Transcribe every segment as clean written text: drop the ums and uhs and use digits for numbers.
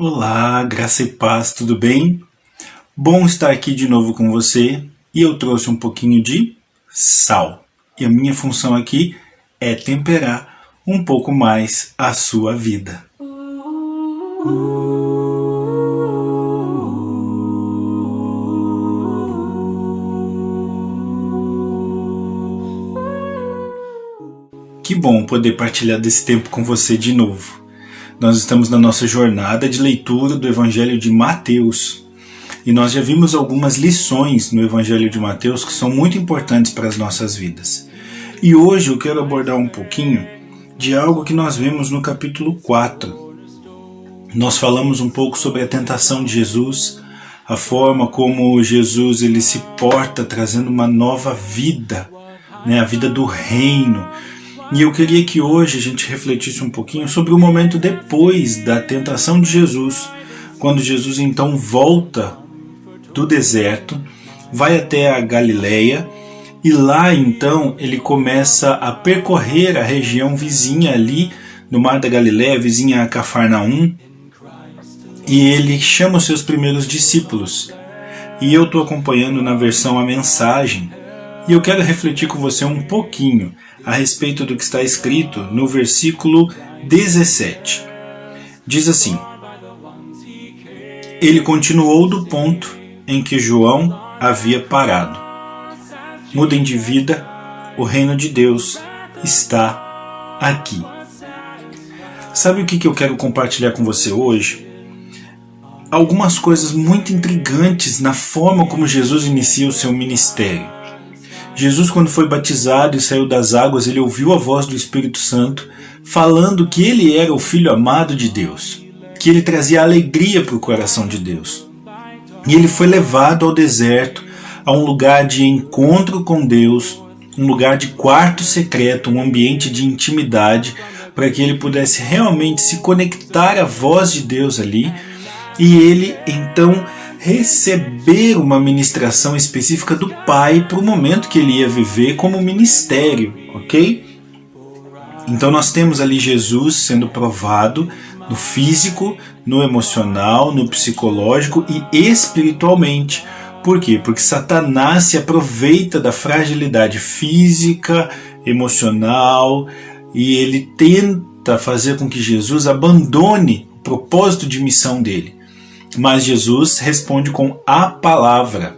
Olá, graça e paz, tudo bem? Bom estar aqui de novo com você e eu trouxe um pouquinho de sal. E a minha função aqui é temperar um pouco mais a sua vida. Que bom poder partilhar desse tempo com você de novo. Nós estamos na nossa jornada de leitura do Evangelho de Mateus. E nós já vimos algumas lições no Evangelho de Mateus que são muito importantes para as nossas vidas. E hoje eu quero abordar um pouquinho de algo que nós vemos no capítulo 4. Nós falamos um pouco sobre a tentação de Jesus, a forma como Jesus ele se porta trazendo uma nova vida, a vida do reino. E eu queria que hoje a gente refletisse um pouquinho sobre o momento depois da tentação de Jesus, quando Jesus então volta do deserto, vai até a Galileia e lá então ele começa a percorrer a região vizinha ali no Mar da Galileia, vizinha a Cafarnaum, e ele chama os seus primeiros discípulos. E eu estou acompanhando na versão A Mensagem e eu quero refletir com você um pouquinho a respeito do que está escrito no versículo 17. Diz assim: ele continuou do ponto em que João havia parado. Mudem de vida, o reino de Deus está aqui. Sabe o que eu quero compartilhar com você hoje? Algumas coisas muito intrigantes na forma como Jesus inicia o seu ministério. Jesus, quando foi batizado e saiu das águas, ele ouviu a voz do Espírito Santo falando que ele era o Filho amado de Deus, que ele trazia alegria para o coração de Deus. E ele foi levado ao deserto, a um lugar de encontro com Deus, um lugar de quarto secreto, um ambiente de intimidade, para que ele pudesse realmente se conectar à voz de Deus ali, e ele então receber uma ministração específica do Pai para o momento que ele ia viver como ministério, ok? Então nós temos ali Jesus sendo provado no físico, no emocional, no psicológico e espiritualmente. Por quê? Porque Satanás se aproveita da fragilidade física, emocional, e ele tenta fazer com que Jesus abandone o propósito de missão dele. Mas Jesus responde com a palavra.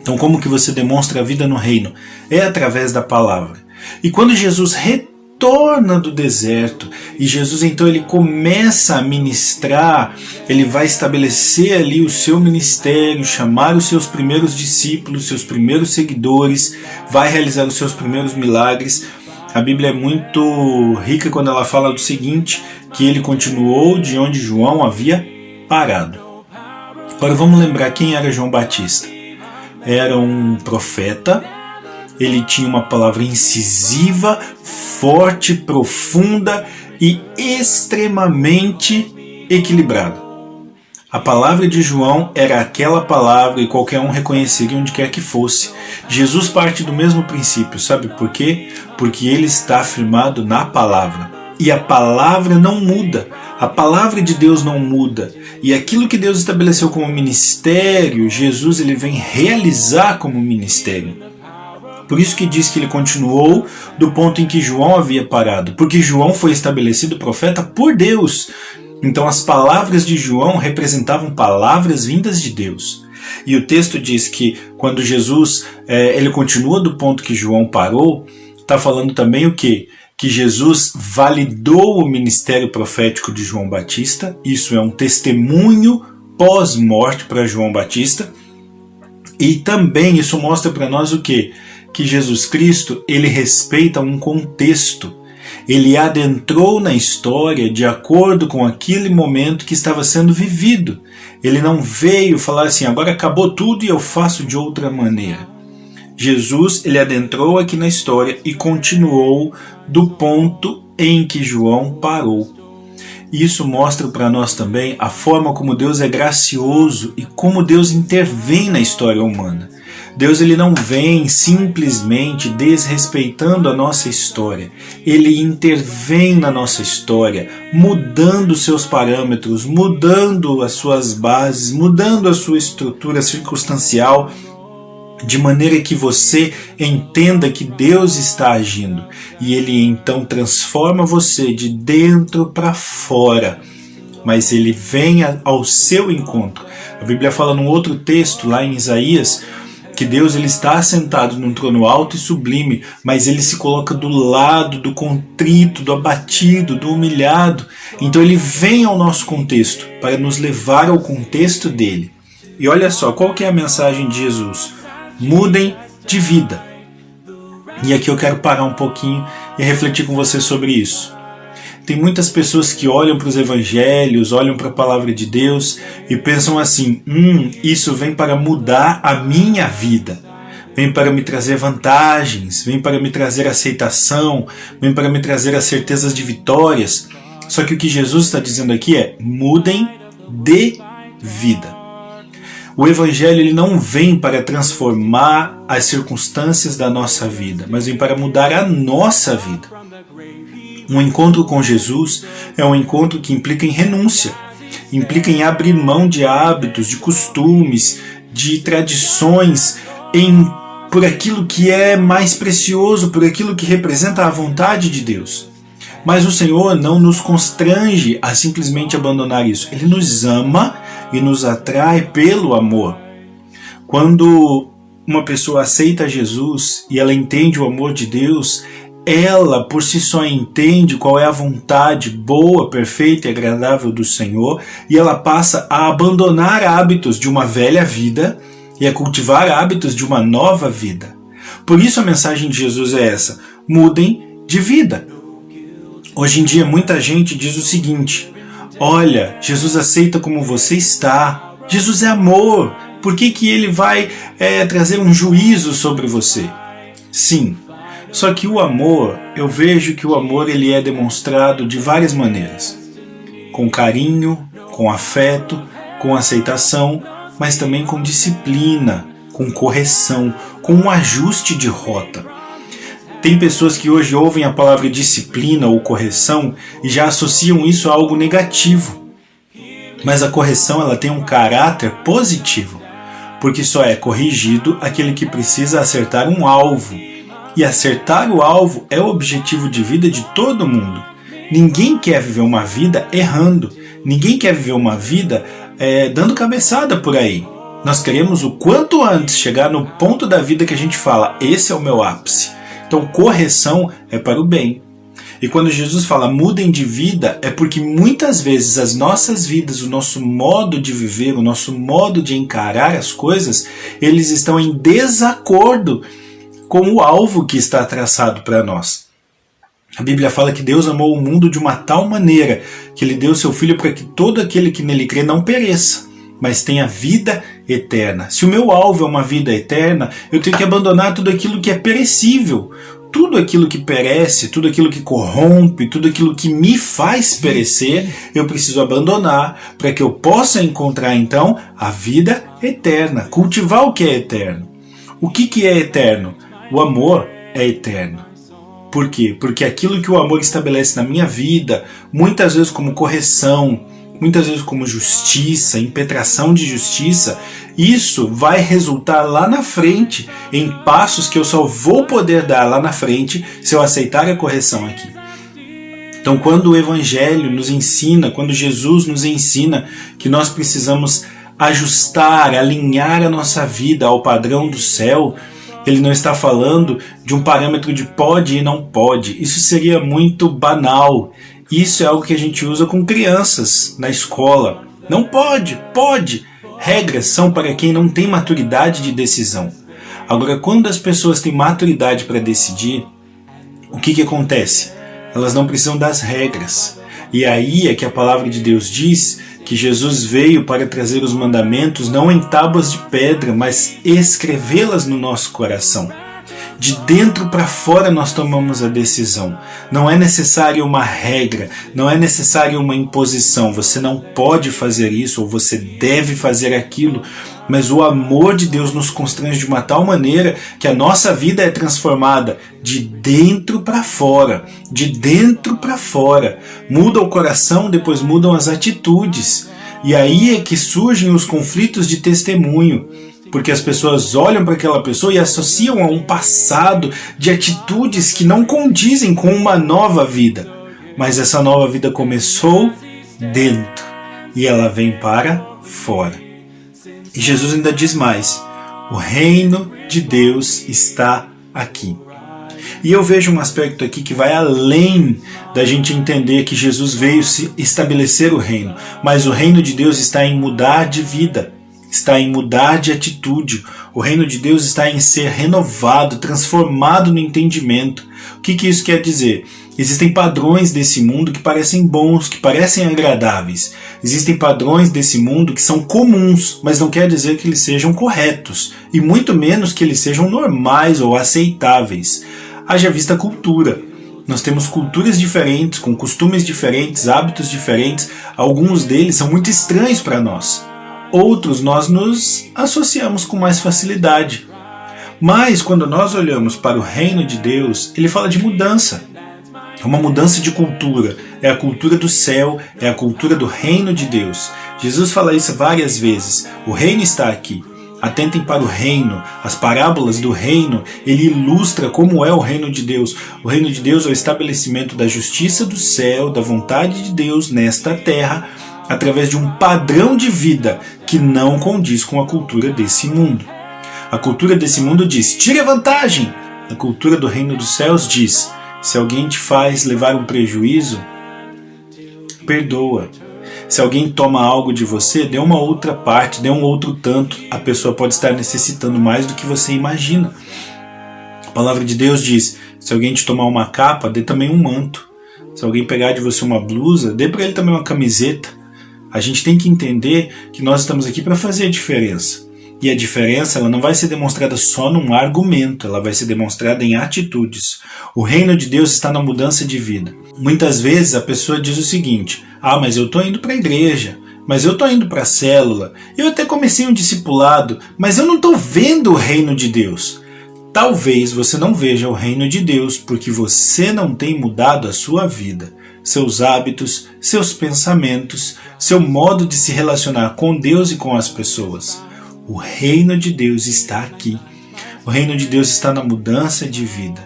Então, como que você demonstra a vida no reino? É através da palavra. E quando Jesus retorna do deserto, e Jesus então ele começa a ministrar, ele vai estabelecer ali o seu ministério, chamar os seus primeiros discípulos, seus primeiros seguidores, vai realizar os seus primeiros milagres. A Bíblia é muito rica quando ela fala do seguinte, que ele continuou de onde João havia parado. Agora vamos lembrar quem era João Batista. Era um profeta, ele tinha uma palavra incisiva, forte, profunda e extremamente equilibrada. A palavra de João era aquela palavra e qualquer um reconheceria onde quer que fosse. Jesus parte do mesmo princípio, sabe por quê? Porque ele está firmado na palavra. E a palavra não muda, a palavra de Deus não muda. E aquilo que Deus estabeleceu como ministério, Jesus ele vem realizar como ministério. Por isso que diz que ele continuou do ponto em que João havia parado, porque João foi estabelecido profeta por Deus. Então as palavras de João representavam palavras vindas de Deus. E o texto diz que quando Jesus ele continua do ponto que João parou, está falando também o quê? Que Jesus validou o ministério profético de João Batista. Isso é um testemunho pós-morte para João Batista. E também isso mostra para nós o quê? Que Jesus Cristo ele respeita um contexto. Ele adentrou na história de acordo com aquele momento que estava sendo vivido. Ele não veio falar assim, agora acabou tudo e eu faço de outra maneira. Jesus ele adentrou aqui na história e continuou do ponto em que João parou. Isso mostra para nós também a forma como Deus é gracioso e como Deus intervém na história humana. Deus ele não vem simplesmente desrespeitando a nossa história. Ele intervém na nossa história, mudando seus parâmetros, mudando as suas bases, mudando a sua estrutura circunstancial, de maneira que você entenda que Deus está agindo. E Ele então transforma você de dentro para fora. Mas Ele vem ao seu encontro. A Bíblia fala num outro texto, lá em Isaías, que Deus ele está assentado num trono alto e sublime, mas Ele se coloca do lado do contrito, do abatido, do humilhado. Então Ele vem ao nosso contexto, para nos levar ao contexto dEle. E olha só, qual que é a mensagem de Jesus? Mudem de vida. E aqui eu quero parar um pouquinho e refletir com você sobre isso. Tem muitas pessoas que olham para os evangelhos, olham para a palavra de Deus e pensam assim, isso vem para mudar a minha vida, vem para me trazer vantagens, vem para me trazer aceitação, vem para me trazer as certezas de vitórias. Só que o que Jesus está dizendo aqui é, mudem de vida. O Evangelho ele não vem para transformar as circunstâncias da nossa vida, mas vem para mudar a nossa vida. Um encontro com Jesus é um encontro que implica em renúncia, implica em abrir mão de hábitos, de costumes, de tradições, por aquilo que é mais precioso, por aquilo que representa a vontade de Deus. Mas o Senhor não nos constrange a simplesmente abandonar isso. Ele nos ama e nos atrai pelo amor. Quando uma pessoa aceita Jesus e ela entende o amor de Deus, ela por si só entende qual é a vontade boa, perfeita e agradável do Senhor, e ela passa a abandonar hábitos de uma velha vida e a cultivar hábitos de uma nova vida. Por isso a mensagem de Jesus é essa: mudem de vida. Hoje em dia muita gente diz o seguinte: olha, Jesus aceita como você está, Jesus é amor, por que Ele vai trazer um juízo sobre você? Sim, só que o amor, eu vejo que o amor ele é demonstrado de várias maneiras. Com carinho, com afeto, com aceitação, mas também com disciplina, com correção, com um ajuste de rota. Tem pessoas que hoje ouvem a palavra disciplina ou correção e já associam isso a algo negativo. Mas a correção ela tem um caráter positivo, porque só é corrigido aquele que precisa acertar um alvo. E acertar o alvo é o objetivo de vida de todo mundo. Ninguém quer viver uma vida errando. Ninguém quer viver uma vida dando cabeçada por aí. Nós queremos o quanto antes chegar no ponto da vida que a gente fala, esse é o meu ápice. Então correção é para o bem. E quando Jesus fala mudem de vida, é porque muitas vezes as nossas vidas, o nosso modo de viver, o nosso modo de encarar as coisas, eles estão em desacordo com o alvo que está traçado para nós. A Bíblia fala que Deus amou o mundo de uma tal maneira que Ele deu seu Filho para que todo aquele que nele crê não pereça, mas tenha vida eterna. Se o meu alvo é uma vida eterna, eu tenho que abandonar tudo aquilo que é perecível, tudo aquilo que perece, tudo aquilo que corrompe, tudo aquilo que me faz perecer, eu preciso abandonar para que eu possa encontrar então a vida eterna, cultivar o que é eterno. O que é eterno? O amor é eterno. Por quê? Porque aquilo que o amor estabelece na minha vida, muitas vezes como correção, muitas vezes como justiça, impetração de justiça, isso vai resultar lá na frente, em passos que eu só vou poder dar lá na frente se eu aceitar a correção aqui. Então quando o Evangelho nos ensina, quando Jesus nos ensina que nós precisamos ajustar, alinhar a nossa vida ao padrão do céu, Ele não está falando de um parâmetro de pode e não pode. Isso seria muito banal. Isso é algo que a gente usa com crianças na escola. Não pode, pode. Regras são para quem não tem maturidade de decisão. Agora, quando as pessoas têm maturidade para decidir, o que acontece? Elas não precisam das regras. E aí é que a palavra de Deus diz que Jesus veio para trazer os mandamentos não em tábuas de pedra, mas escrevê-las no nosso coração. De dentro para fora nós tomamos a decisão. Não é necessária uma regra, não é necessária uma imposição. Você não pode fazer isso ou você deve fazer aquilo. Mas o amor de Deus nos constrange de uma tal maneira que a nossa vida é transformada de dentro para fora. De dentro para fora. Muda o coração, depois mudam as atitudes. E aí é que surgem os conflitos de testemunho. Porque as pessoas olham para aquela pessoa e associam a um passado de atitudes que não condizem com uma nova vida. Mas essa nova vida começou dentro e ela vem para fora. E Jesus ainda diz mais: o reino de Deus está aqui. E eu vejo um aspecto aqui que vai além da gente entender que Jesus veio se estabelecer o reino. Mas o reino de Deus está em mudar de vida. Está em mudar de atitude. O reino de Deus está em ser renovado, transformado no entendimento. O que isso quer dizer? Existem padrões desse mundo que parecem bons, que parecem agradáveis. Existem padrões desse mundo que são comuns, mas não quer dizer que eles sejam corretos, e muito menos que eles sejam normais ou aceitáveis. Haja vista a cultura. Nós temos culturas diferentes, com costumes diferentes, hábitos diferentes. Alguns deles são muito estranhos para nós. Outros nós nos associamos com mais facilidade. Mas quando nós olhamos para o reino de Deus, ele fala de mudança. É uma mudança de cultura. É a cultura do céu, é a cultura do reino de Deus. Jesus fala isso várias vezes. O reino está aqui. Atentem para o reino. As parábolas do reino, ele ilustra como é o reino de Deus. O reino de Deus é o estabelecimento da justiça do céu, da vontade de Deus nesta terra, através de um padrão de vida que não condiz com a cultura desse mundo. A cultura desse mundo diz: tire a vantagem. A cultura do reino dos céus diz: se alguém te faz levar um prejuízo, perdoa. Se alguém toma algo de você, dê uma outra parte, dê um outro tanto. A pessoa pode estar necessitando mais do que você imagina. A palavra de Deus diz: se alguém te tomar uma capa, dê também um manto. Se alguém pegar de você uma blusa, dê para ele também uma camiseta. A gente tem que entender que nós estamos aqui para fazer a diferença. E a diferença ela não vai ser demonstrada só num argumento, ela vai ser demonstrada em atitudes. O reino de Deus está na mudança de vida. Muitas vezes a pessoa diz o seguinte: mas eu estou indo para a igreja, mas eu estou indo para a célula, eu até comecei um discipulado, mas eu não estou vendo o reino de Deus. Talvez você não veja o reino de Deus porque você não tem mudado a sua vida, seus hábitos, seus pensamentos, seu modo de se relacionar com Deus e com as pessoas. O reino de Deus está aqui. O reino de Deus está na mudança de vida,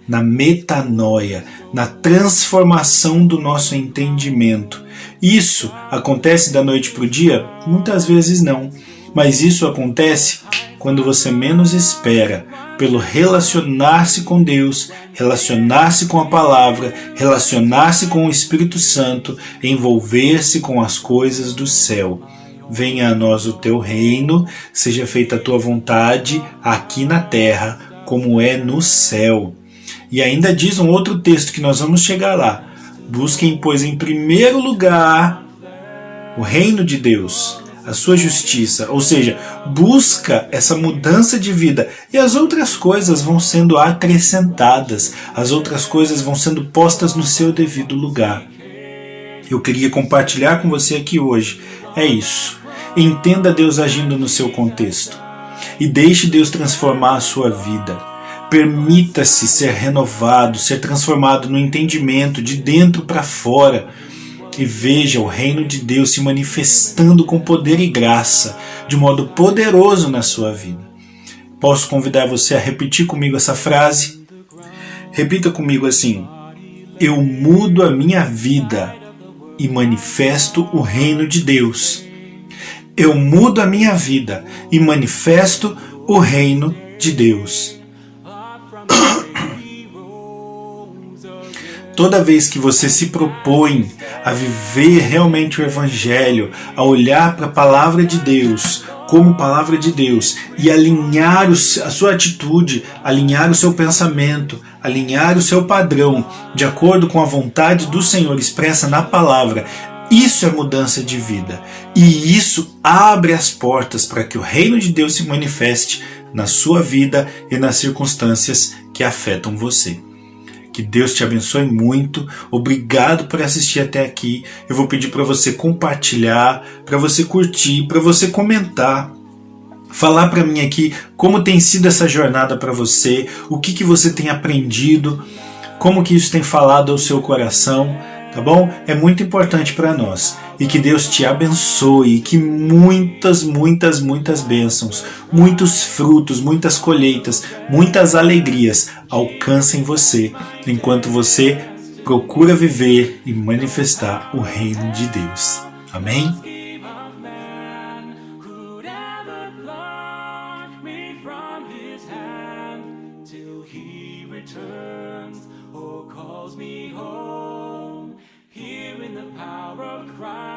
na metanoia, na transformação do nosso entendimento. Isso acontece da noite para o dia? Muitas vezes não. Mas isso acontece quando você menos espera, pelo relacionar-se com Deus, relacionar-se com a palavra, relacionar-se com o Espírito Santo, envolver-se com as coisas do céu. Venha a nós o teu reino, seja feita a tua vontade aqui na terra, como é no céu. E ainda diz um outro texto que nós vamos chegar lá: busquem, pois, em primeiro lugar o reino de Deus, a sua justiça, ou seja, busca essa mudança de vida e as outras coisas vão sendo acrescentadas, as outras coisas vão sendo postas no seu devido lugar. Eu queria compartilhar com você aqui hoje, é isso. Entenda Deus agindo no seu contexto e deixe Deus transformar a sua vida. Permita-se ser renovado, ser transformado no entendimento de dentro para fora. E veja o reino de Deus se manifestando com poder e graça, de modo poderoso na sua vida. Posso convidar você a repetir comigo essa frase? Repita comigo assim: eu mudo a minha vida e manifesto o reino de Deus. Eu mudo a minha vida e manifesto o reino de Deus. Toda vez que você se propõe a viver realmente o Evangelho, a olhar para a Palavra de Deus como Palavra de Deus e alinhar a sua atitude, alinhar o seu pensamento, alinhar o seu padrão de acordo com a vontade do Senhor expressa na Palavra, isso é mudança de vida. E isso abre as portas para que o reino de Deus se manifeste na sua vida e nas circunstâncias que afetam você. Que Deus te abençoe muito. Obrigado por assistir até aqui. Eu vou pedir para você compartilhar, para você curtir, para você comentar. Falar para mim aqui como tem sido essa jornada para você, o que você tem aprendido, como que isso tem falado ao seu coração, tá bom? É muito importante para nós. E que Deus te abençoe, e que muitas bênçãos, muitos frutos, muitas colheitas, muitas alegrias alcancem você, enquanto você procura viver e manifestar o reino de Deus. Amém? Calls me home, here in the power of Christ.